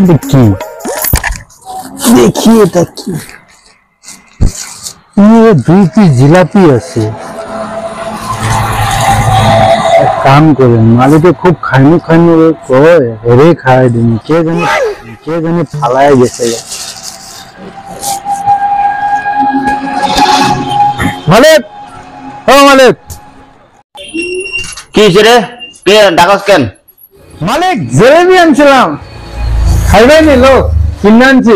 দেখি দেখি এটা কি দুই পিস জিলাপি আছে। এক কাম করেন মালিকে খুব খাইনি খাইনি কয় হেরে খাই দিন কে জানি ফালায় গেছে। মালিক ও মালিক কি রে কে ডাকস কেন? মালিক জিলাপি আনছিলাম খাইবেন নি লোক কিনে আনছি।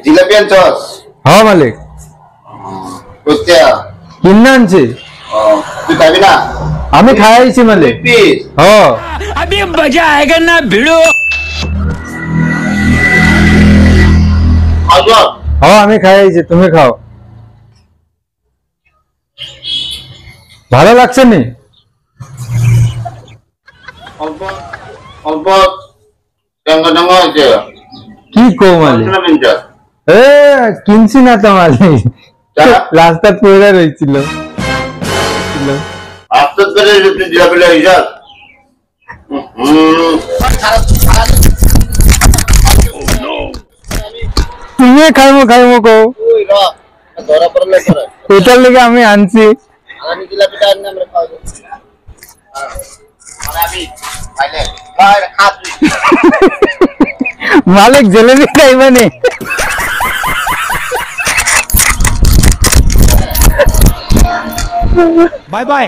জিলাপি আনছস? হ্যাঁ মালিক কোথা কিনে আনছি। তুই খাবি না? আমি খাইছি মালিক। হ্যাঁ अभी मजा आएगा ना भिड़ो। হ্যাঁ আমি খাইছি তুমি খাও। ভালো লাগছে নি? অল্প অল্প টঙ্গা টঙ্গা আছে। কি কো মালিক? এ কিনছি না তো মালিক, রাস্তা পড়ে রয়েছিল। আস্তে করে জিলাপি লই যা। তুমি খাইমো কো ধরা পড়লে করে এটার লেগে আমি আনছি। আমি জিলাপিটা আনলে আমরা খাওয়া যাবে। মানে আমি খাইলে খাই খা তুই। মালিক জিলাপি খাইবানি? Bye bye.